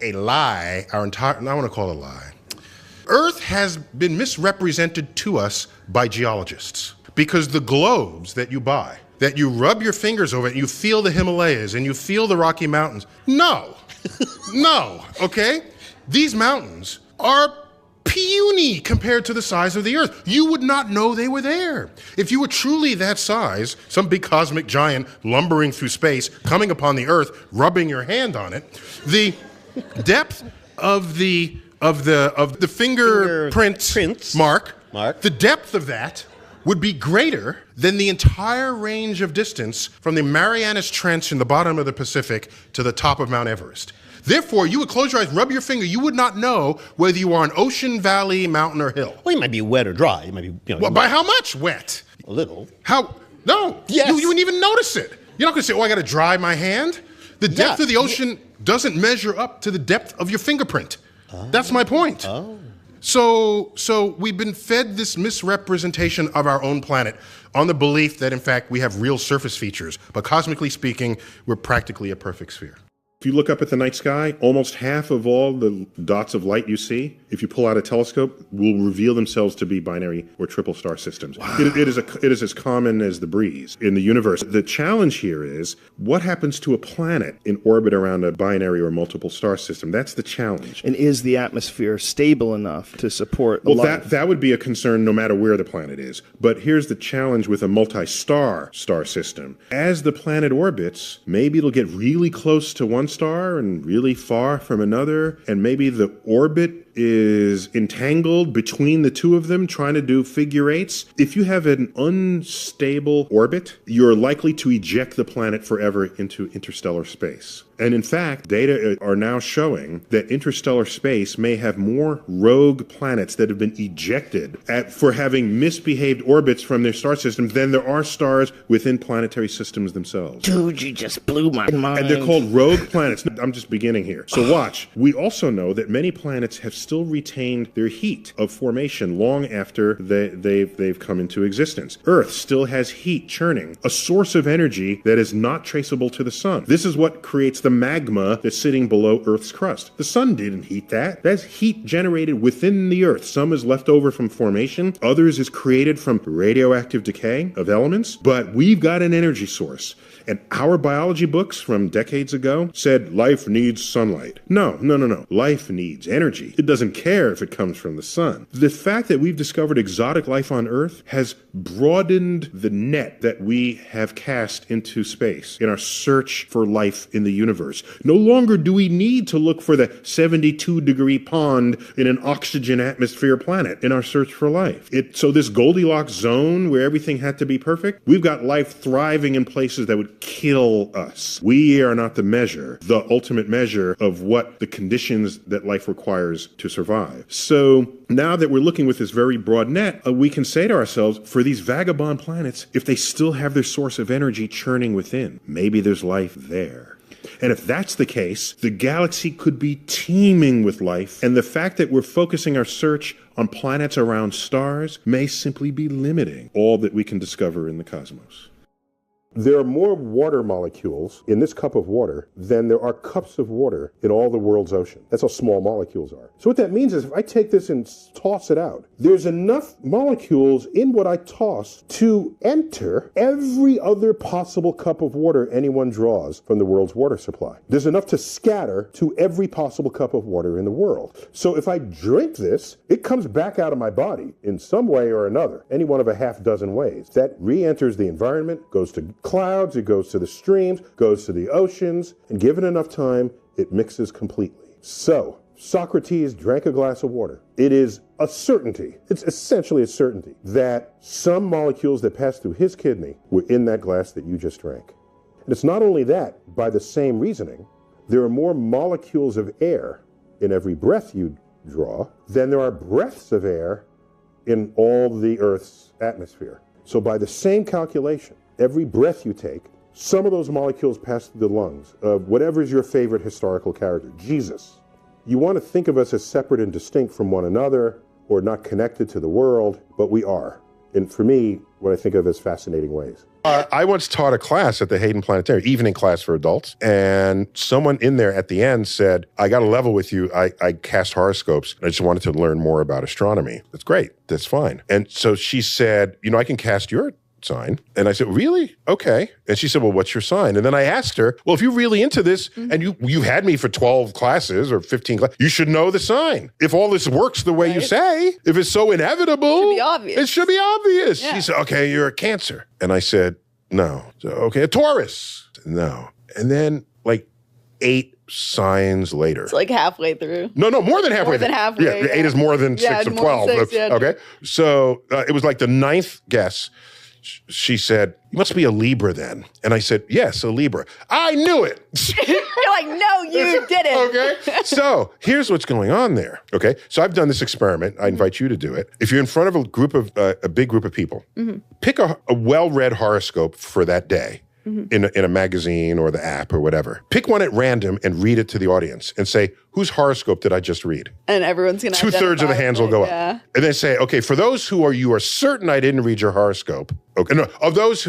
a lie our entire, I want to call it a lie. Earth has been misrepresented to us by geologists because the globes that you buy, that you rub your fingers over it and you feel the Himalayas and you feel the Rocky Mountains. No, no, okay? These mountains are puny compared to the size of the Earth. You would not know they were there. If you were truly that size, some big cosmic giant lumbering through space, coming upon the Earth, rubbing your hand on it, the depth of the fingerprint mark, the depth of that would be greater than the entire range of distance from the Marianas Trench in the bottom of the Pacific to the top of Mount Everest. Therefore, you would close your eyes, rub your finger, you would not know whether you are on ocean, valley, mountain, or hill. Well, it might be wet or dry. It might be, you know. Well, by how much wet? A little. How? No. Yes. You wouldn't even notice it. You're not going to say, oh, I got to dry my hand. The depth of the ocean doesn't measure up to the depth of your fingerprint. Oh. That's my point. Oh. So we've been fed this misrepresentation of our own planet on the belief that, in fact, we have real surface features. But cosmically speaking, we're practically a perfect sphere. If you look up at the night sky, almost half of all the dots of light you see, if you pull out a telescope, will reveal themselves to be binary or triple star systems. Wow. It is as common as the breeze in the universe. The challenge here is, what happens to a planet in orbit around a binary or multiple star system? That's the challenge. And is the atmosphere stable enough to support life? That would be a concern no matter where the planet is. But here's the challenge with a multi-star star system. As the planet orbits, maybe it'll get really close to one star and really far from another, and maybe the orbit is entangled between the two of them, trying to do figure eights. If you have an unstable orbit, you're likely to eject the planet forever into interstellar space. And in fact, data are now showing that interstellar space may have more rogue planets that have been ejected for having misbehaved orbits from their star systems than there are stars within planetary systems themselves. Dude, you just blew my mind. And they're called rogue planets. I'm just beginning here. So watch. We also know that many planets have still retained their heat of formation long after they've come into existence. Earth still has heat churning, a source of energy that is not traceable to the sun. This is what creates the magma that's sitting below Earth's crust. The sun didn't heat that. That's heat generated within the Earth. Some is left over from formation. Others is created from radioactive decay of elements. But we've got an energy source. And our biology books from decades ago said life needs sunlight. No. Life needs energy. It doesn't care if it comes from the sun. The fact that we've discovered exotic life on Earth has broadened the net that we have cast into space in our search for life in the universe. No longer do we need to look for the 72-degree pond in an oxygen atmosphere planet in our search for life. So this Goldilocks zone where everything had to be perfect, we've got life thriving in places that would kill us. We are not the measure, the ultimate measure of what the conditions that life requires to survive. So now that we're looking with this very broad net, we can say to ourselves, for these vagabond planets, if they still have their source of energy churning within, maybe there's life there. And if that's the case, the galaxy could be teeming with life, and the fact that we're focusing our search on planets around stars may simply be limiting all that we can discover in the cosmos. There are more water molecules in this cup of water than there are cups of water in all the world's ocean. That's how small molecules are. So what that means is if I take this and toss it out, there's enough molecules in what I toss to enter every other possible cup of water anyone draws from the world's water supply. There's enough to scatter to every possible cup of water in the world. So if I drink this, it comes back out of my body in some way or another, any one of a half dozen ways. That re-enters the environment, goes to clouds, it goes to the streams, goes to the oceans, and given enough time, it mixes completely. So, Socrates drank a glass of water. It is a certainty, it's essentially a certainty, that some molecules that passed through his kidney were in that glass that you just drank. And it's not only that, by the same reasoning, there are more molecules of air in every breath you draw than there are breaths of air in all the Earth's atmosphere. So by the same calculation, every breath you take, some of those molecules pass through the lungs of whatever is your favorite historical character, Jesus. You want to think of us as separate and distinct from one another or not connected to the world, but we are. And for me, what I think of as fascinating ways. I once taught a class at the Hayden Planetarium, evening class for adults, and someone in there at the end said, I got to level with you. I cast horoscopes, and I just wanted to learn more about astronomy. That's great. That's fine. And so she said, I can cast your sign. And I said, really? Okay. And she said, well, what's your sign? And then I asked her, well, if you're really into this and you had me for 12 classes or 15 classes, you should know the sign. If all this works the way you say, if it's so inevitable, it should be obvious. Yeah. She said, okay, you're a Cancer. And I said, no. So, okay, a Taurus. No. And then like 8 signs later. It's like halfway through. No, more than halfway. More than halfway. Yeah, 8 is more than 6 of 12. 6, yeah. Okay. So it was like the 9th guess. She said, you must be a Libra then. And I said, yes, a Libra. I knew it. You're like, no, you didn't. Okay. So here's what's going on there. Okay. So I've done this experiment. I invite you to do it. If you're in front of a big group of people, pick a well-read horoscope for that day. In a magazine or the app or whatever. Pick one at random and read it to the audience and say, whose horoscope did I just read? And everyone's going to 2/3 of the hands will go up. Yeah. And then say, okay, for those you are certain I didn't read your horoscope. Okay, no, of those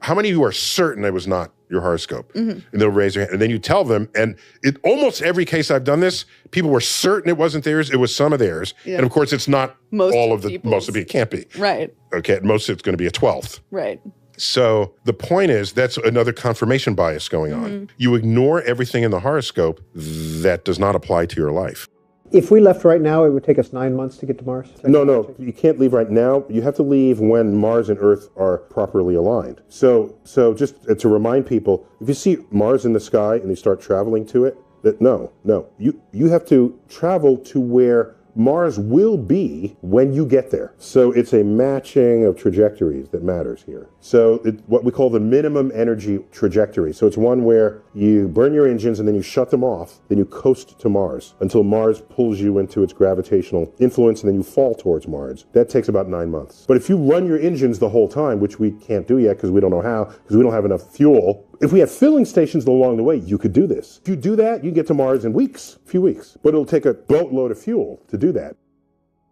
how many of you are certain it was not your horoscope? And they'll raise their hand. And then you tell them, and in almost every case I've done this, people were certain it wasn't theirs, it was some of theirs. Yeah. And of course, it's not most of it. It can't be. Right. Okay, at most it's going to be a 12th. Right. So the point is, that's another confirmation bias going on. You ignore everything in the horoscope that does not apply to your life. If we left right now, it would take us 9 months to get to Mars? No, you can't leave right now. You have to leave when Mars and Earth are properly aligned. So just to remind people, if you see Mars in the sky and you start traveling to it, you have to travel to where Mars will be when you get there. So it's a matching of trajectories that matters here. So what we call the minimum energy trajectory. So it's one where you burn your engines and then you shut them off, then you coast to Mars until Mars pulls you into its gravitational influence and then you fall towards Mars. That takes about 9 months. But if you run your engines the whole time, which we can't do yet because we don't know how, because we don't have enough fuel. If we had filling stations along the way, you could do this. If you do that, you get to Mars in weeks, a few weeks. But it'll take a boatload of fuel to do that.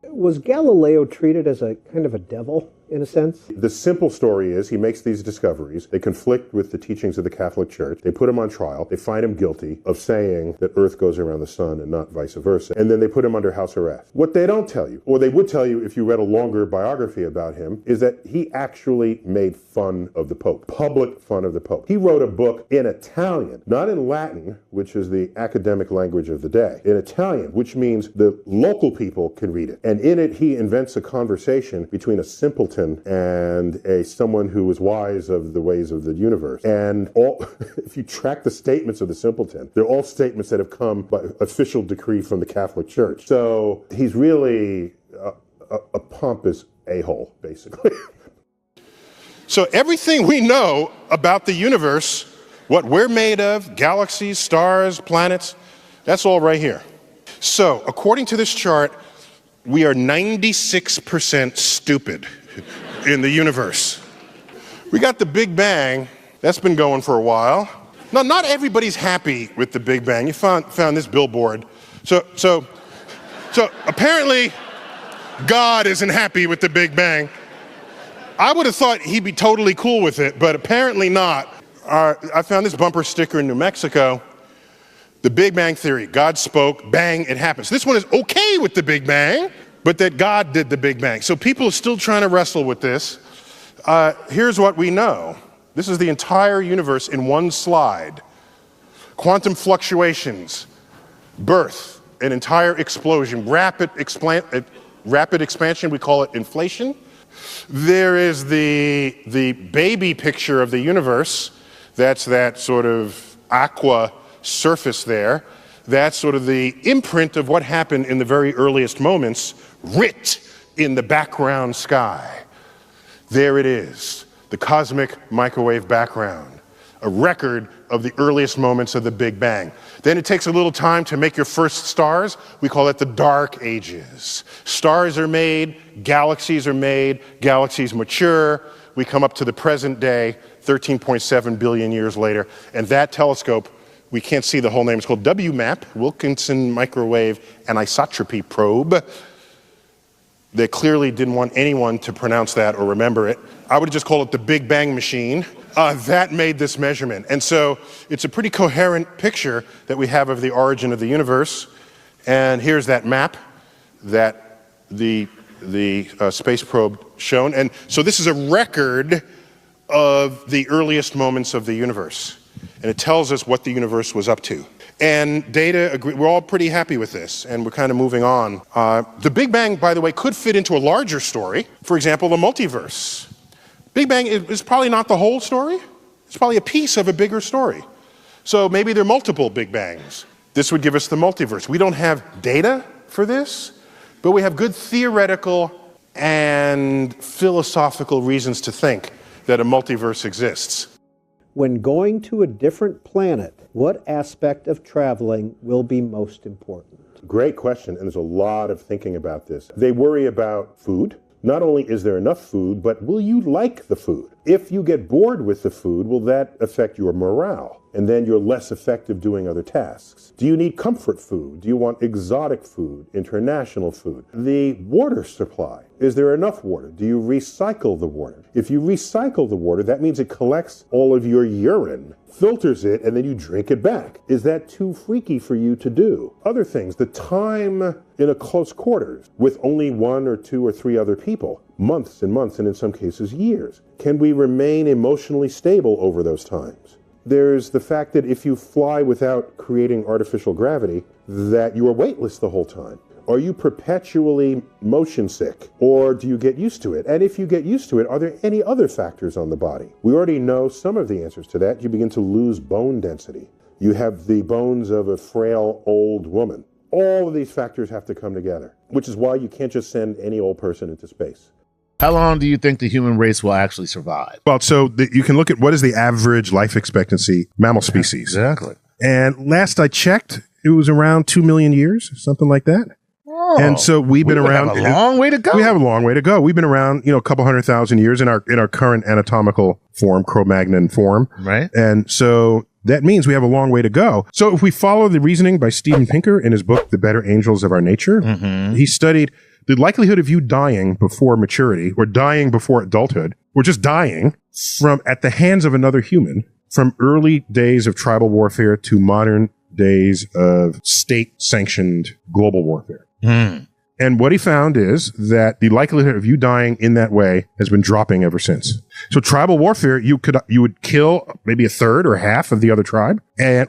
Was Galileo treated as a kind of a devil, in a sense? The simple story is he makes these discoveries. They conflict with the teachings of the Catholic Church. They put him on trial. They find him guilty of saying that Earth goes around the sun and not vice versa. And then they put him under house arrest. What they don't tell you, or they would tell you if you read a longer biography about him, is that he actually made fun of the Pope, public fun of the Pope. He wrote a book in Italian, not in Latin, which is the academic language of the day, in Italian, which means the local people can read it. And in it, he invents a conversation between a simpleton and someone who was wise of the ways of the universe. And if you track the statements of the simpleton, they're all statements that have come by official decree from the Catholic Church. So he's really a pompous a-hole, basically. So everything we know about the universe, what we're made of, galaxies, stars, planets, that's all right here. So according to this chart, we are 96% stupid in the universe. We got the Big Bang. That's been going for a while. Now, not everybody's happy with the Big Bang. You found this billboard. So apparently, God isn't happy with the Big Bang. I would have thought he'd be totally cool with it, but apparently not. I found this bumper sticker in New Mexico. The Big Bang Theory. God spoke, bang, it happens. This one is okay with the Big Bang, but that God did the Big Bang. So people are still trying to wrestle with this. Here's what we know. This is the entire universe in one slide. Quantum fluctuations, birth, an entire explosion, rapid expansion, we call it inflation. There is the baby picture of the universe. That's that sort of aqua surface there. That's sort of the imprint of what happened in the very earliest moments, writ in the background sky. There it is, the cosmic microwave background. a record of the earliest moments of the Big Bang. Then it takes a little time to make your first stars. We call it the Dark Ages. Stars are made, galaxies mature. We come up to the present day, 13.7 billion years later, and that telescope, we can't see the whole name, it's called WMAP, Wilkinson Microwave Anisotropy Probe. They clearly didn't want anyone to pronounce that or remember it. I would just call it the Big Bang Machine. That made this measurement. And so it's a pretty coherent picture that we have of the origin of the universe. And here's that map that the space probe shown. And so this is a record of the earliest moments of the universe. And it tells us what the universe was up to. And data agree, we're all pretty happy with this, and we're kind of moving on. The Big Bang, by the way, could fit into a larger story. For example, the multiverse. Big Bang is probably not the whole story. It's probably a piece of a bigger story. So maybe there are multiple Big Bangs. This would give us the multiverse. We don't have data for this, but we have good theoretical and philosophical reasons to think that a multiverse exists. When going to a different planet, what aspect of traveling will be most important? Great question, and there's a lot of thinking about this. They worry about food. Not only is there enough food, but will you like the food? If you get bored with the food, will that affect your morale? And then you're less effective doing other tasks. Do you need comfort food? Do you want exotic food, international food? The water supply. Is there enough water? Do you recycle the water? If you recycle the water, that means it collects all of your urine, filters it, and then you drink it back. Is that too freaky for you to do? Other things, the time in a close quarters with only 1 or 2 or 3 other people, months and months, and in some cases years. Can we remain emotionally stable over those times? There's the fact that if you fly without creating artificial gravity, that you are weightless the whole time. Are you perpetually motion sick, or do you get used to it? And if you get used to it, are there any other factors on the body? We already know some of the answers to that. You begin to lose bone density. You have the bones of a frail old woman. All of these factors have to come together, which is why you can't just send any old person into space. How long do you think the human race will actually survive? Well, so you can look at what is the average life expectancy mammal species. Exactly. And last I checked, it was around 2 million years, something like that. Oh, and so we've been around. Have a long way to go. We have a long way to go. We've been around, a couple 100,000 years in our current anatomical form, Cro-Magnon form. Right. And so that means we have a long way to go. So if we follow the reasoning by Steven Pinker in his book, The Better Angels of Our Nature, he studied the likelihood of you dying before maturity or dying before adulthood or just dying at the hands of another human from early days of tribal warfare to modern days of state-sanctioned global warfare. And what he found is that the likelihood of you dying in that way has been dropping ever since. So tribal warfare, you would kill maybe a third or half of the other tribe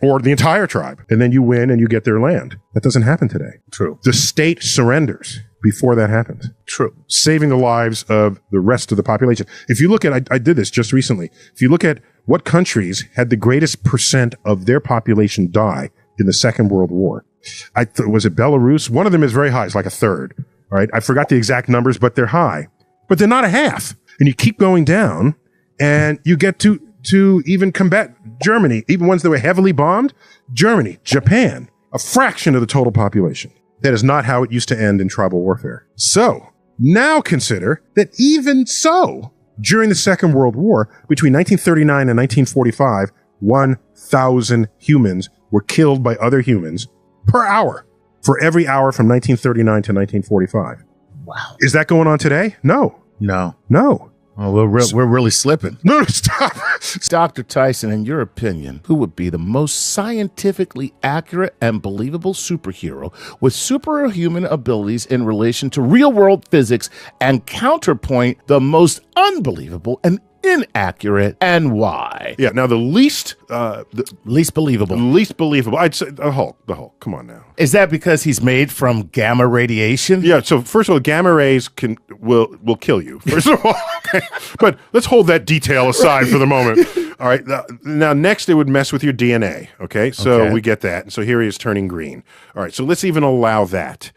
or the entire tribe, and then you win and you get their land. That doesn't happen today. True. The state surrenders before that happens. True. Saving the lives of the rest of the population. If you look at, I did this just recently. If you look at what countries had the greatest percent of their population die in the Second World War, was it Belarus? One of them is very high. It's like a third. All right. I forgot the exact numbers, but they're high. But they're not a half. And you keep going down and you get to even combat Germany, even ones that were heavily bombed. Germany, Japan, a fraction of the total population. That is not how it used to end in tribal warfare. So now consider that even so, during the Second World War, between 1939 and 1945, 1,000 humans were killed by other humans per hour for every hour from 1939 to 1945. Wow. Is that going on today? No. No. Oh, we're really slipping. No, stop. Dr. Tyson, in your opinion, who would be the most scientifically accurate and believable superhero with superhuman abilities in relation to real-world physics and counterpoint the most unbelievable and inaccurate, and why? Yeah, now the least believable. I'd say the Hulk. Come on now. Is that because he's made from gamma radiation? Yeah, so first of all, gamma rays will kill you, first of all. Okay. But let's hold that detail aside for the moment. All right. Now, next, it would mess with your DNA. Okay. So we get that. And so here he is turning green. All right. So let's even allow that.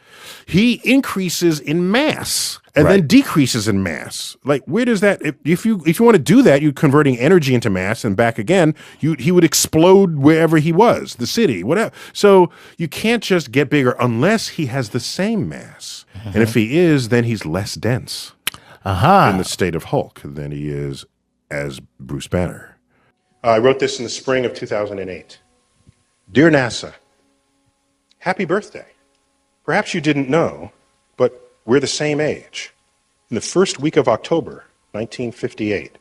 He increases in mass. and then decreases in mass. Like, where does that? If you want to do that, you're converting energy into mass and back again. He would explode wherever he was, the city, whatever. So you can't just get bigger unless he has the same mass. And if he is, then he's less dense in the state of Hulk than he is as Bruce Banner. I wrote this in the spring of 2008. Dear NASA, happy birthday. Perhaps you didn't know, but we're the same age. In the first week of October, 1958,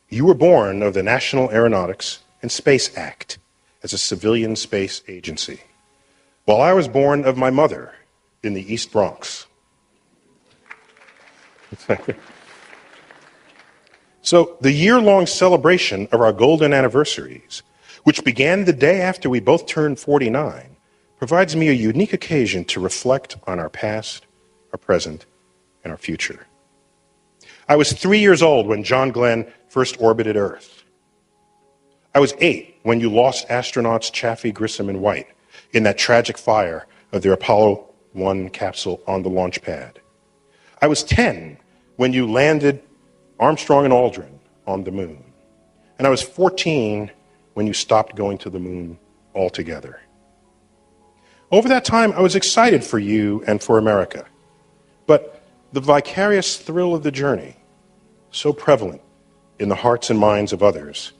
you were born of the National Aeronautics and Space Act as a civilian space agency, while I was born of my mother in the East Bronx. So the year-long celebration of our golden anniversaries, which began the day after we both turned 49, provides me a unique occasion to reflect on our past, our present, and our future. I was 3 years old when John Glenn first orbited Earth. I was 8 when you lost astronauts Chaffee, Grissom, and White in that tragic fire of their Apollo 1 capsule on the launch pad. I was 10 when you landed Armstrong and Aldrin on the moon. And I was 14 when you stopped going to the moon altogether. Over that time, I was excited for you and for America. But the vicarious thrill of the journey, so prevalent in the hearts and minds of others,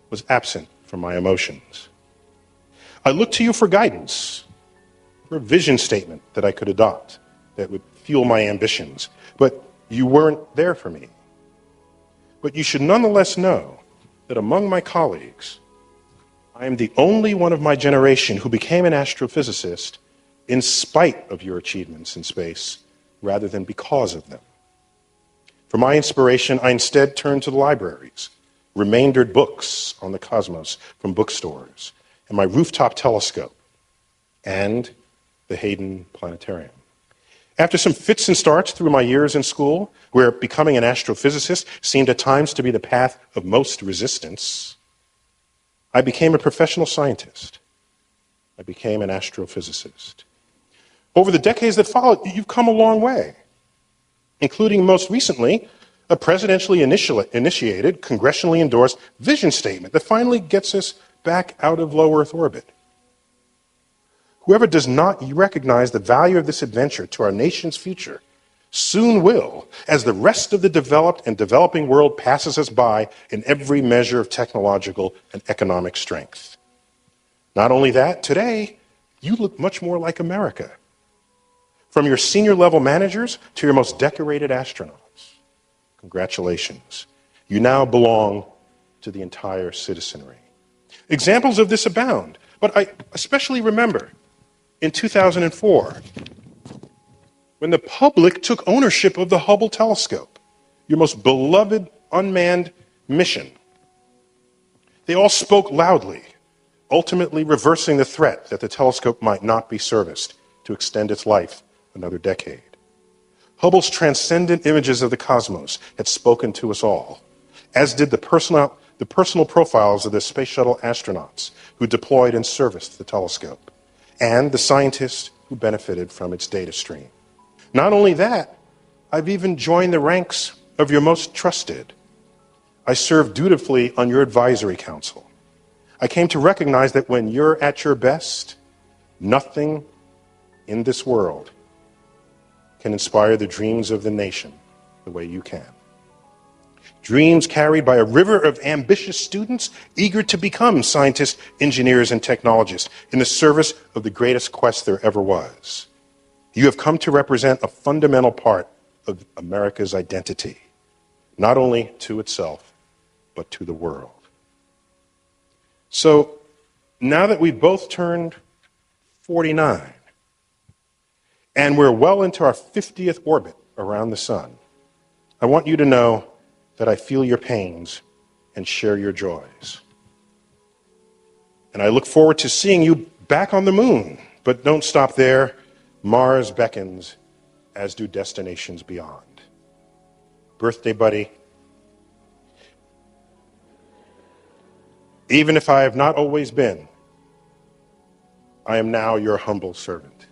was absent from my emotions. I looked to you for guidance, for a vision statement that I could adopt that would fuel my ambitions. But you weren't there for me. But you should nonetheless know that among my colleagues, I am the only one of my generation who became an astrophysicist in spite of your achievements in space, rather than because of them. For my inspiration, I instead turned to the libraries, remaindered books on the cosmos from bookstores, and my rooftop telescope, and the Hayden Planetarium. After some fits and starts through my years in school, where becoming an astrophysicist seemed at times to be the path of most resistance, I became a professional scientist. I became an astrophysicist. Over the decades that followed, you've come a long way, including most recently a presidentially initiated, congressionally endorsed vision statement that finally gets us back out of low Earth orbit. Whoever does not recognize the value of this adventure to our nation's future soon will, as the rest of the developed and developing world passes us by in every measure of technological and economic strength. Not only that, today, you look much more like America. From your senior level managers to your most decorated astronauts. Congratulations. You now belong to the entire citizenry. Examples of this abound, but I especially remember in 2004, when the public took ownership of the Hubble telescope, your most beloved unmanned mission. They all spoke loudly, ultimately reversing the threat that the telescope might not be serviced to extend its life another decade. Hubble's transcendent images of the cosmos had spoken to us all, as did the personal profiles of the space shuttle astronauts who deployed and serviced the telescope, and the scientists who benefited from its data stream. Not only that, I've even joined the ranks of your most trusted. I serve dutifully on your advisory council. I came to recognize that when you're at your best, nothing in this world can inspire the dreams of the nation the way you can. Dreams carried by a river of ambitious students eager to become scientists, engineers, and technologists in the service of the greatest quest there ever was. You have come to represent a fundamental part of America's identity, not only to itself, but to the world. So, now that we've both turned 49, and we're well into our 50th orbit around the sun, I want you to know that I feel your pains and share your joys. And I look forward to seeing you back on the moon. But don't stop there. Mars beckons, as do destinations beyond. Birthday buddy, even if I have not always been, I am now your humble servant.